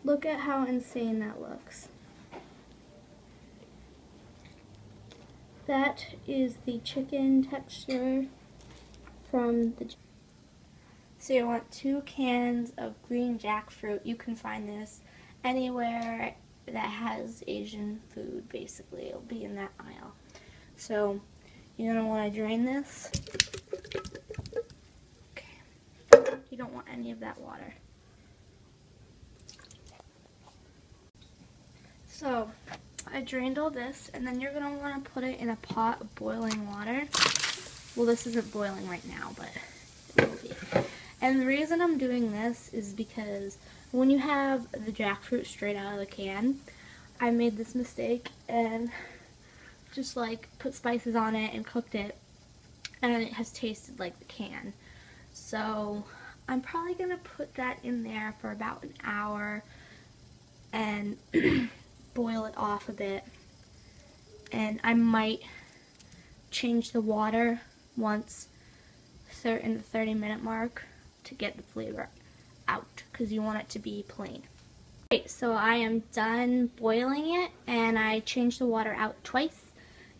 Look at how insane that looks. That is the chicken texture from the... So you want 2 cans of green jackfruit. You can find this anywhere that has Asian food, basically. It'll be in that aisle. So you're going to want to drain this. Okay. You don't want any of that water. So I drained all this, and then you're going to want to put it in a pot of boiling water. Well, this isn't boiling right now, but it will be. And the reason I'm doing this is because when you have the jackfruit straight out of the can, I made this mistake and just like put spices on it and cooked it, and it has tasted like the can. So I'm probably going to put that in there for about an hour and boil it off a bit. And I might change the water once in the 30-minute mark to get the flavor out, because you want it to be plain. Okay, so I am done boiling it, and I changed the water out twice,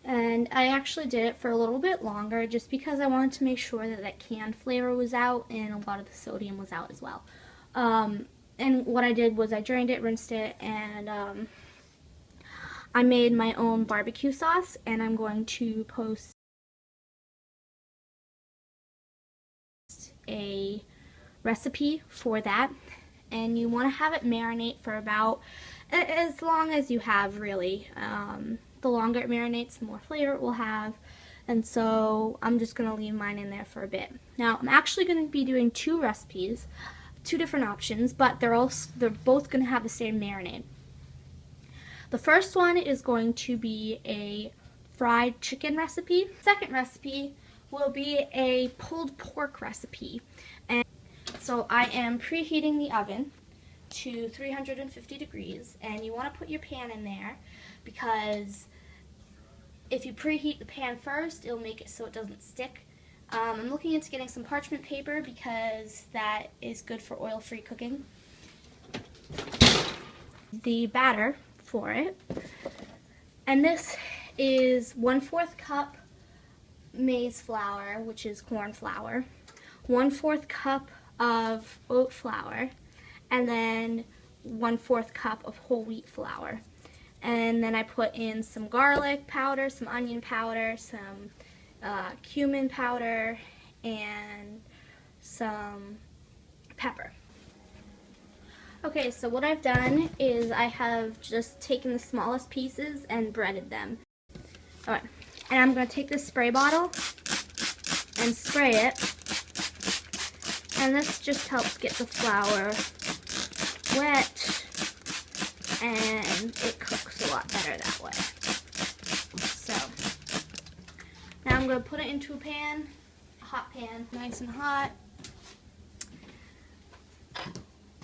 and I actually did it for a little bit longer just because I wanted to make sure that that canned flavor was out and a lot of the sodium was out as well. And what I did was I drained it, rinsed it, and I made my own barbecue sauce, and I'm going to post a recipe for that. And you want to have it marinate for about as long as you have, really. The longer it marinates, the more flavor it will have. And so I'm just going to leave mine in there for a bit. Now I'm actually going to be doing 2 recipes, 2 different options, but they're both going to have the same marinade. The first one is going to be a fried chicken recipe. Second recipe will be a pulled pork recipe. And so I am preheating the oven to 350 degrees, and you want to put your pan in there because if you preheat the pan first, it'll make it so it doesn't stick. I'm looking into getting some parchment paper because that is good for oil-free cooking. The batter for it, and this is 1/4 cup maize flour, which is corn flour, 1/4 cup of oat flour, and then 1/4 cup of whole wheat flour. And then I put in some garlic powder, some onion powder, some cumin powder, and some pepper. Okay, so what I've done is I have just taken the smallest pieces and breaded them. Alright, and I'm going to take this spray bottle and spray it. And this just helps get the flour wet, and it cooks a lot better that way. So, now I'm going to put it into a pan, a hot pan, nice and hot.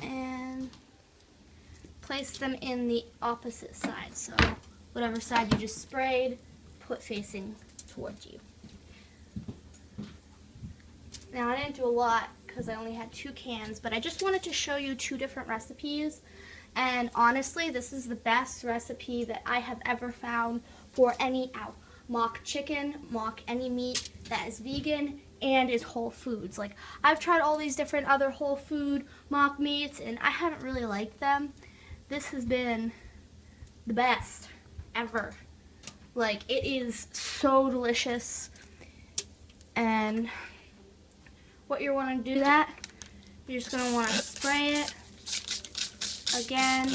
And place them in the opposite side. So whatever side you just sprayed, put facing towards you. Now I didn't do a lot because I only had 2 cans, but I just wanted to show you 2 different recipes. And honestly, this is the best recipe that I have ever found for any mock chicken, mock any meat that is vegan and is whole foods. Like, I've tried all these different other whole food mock meats, and I haven't really liked them. This has been the best ever. Like, it is so delicious. And what you want to do that, you're just going to want to spray it again.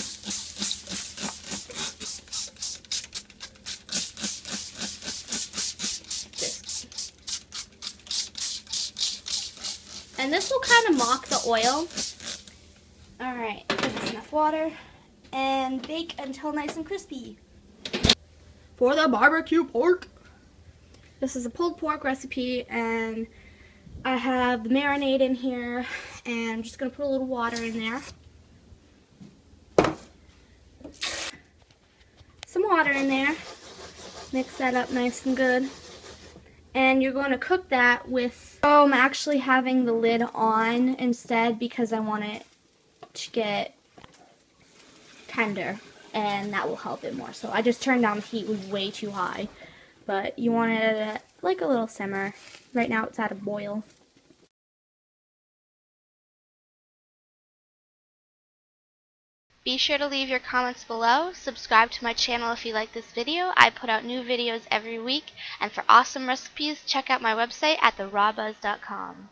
And this will kind of mock the oil. Alright, give this enough water and bake until nice and crispy. For the barbecue pork. This is a pulled pork recipe, and I have the marinade in here, and I'm just going to put a little water in there. Some water in there. Mix that up nice and good. And you're going to cook that with, I'm actually having the lid on instead because I want it to get tender, and that will help it more. So I just turned down the heat, was way too high, but you want it at like a little simmer. Right now it's at a boil. Be sure to leave your comments below. Subscribe to my channel if you like this video. I put out new videos every week, and for awesome recipes, check out my website at therawbuzz.com.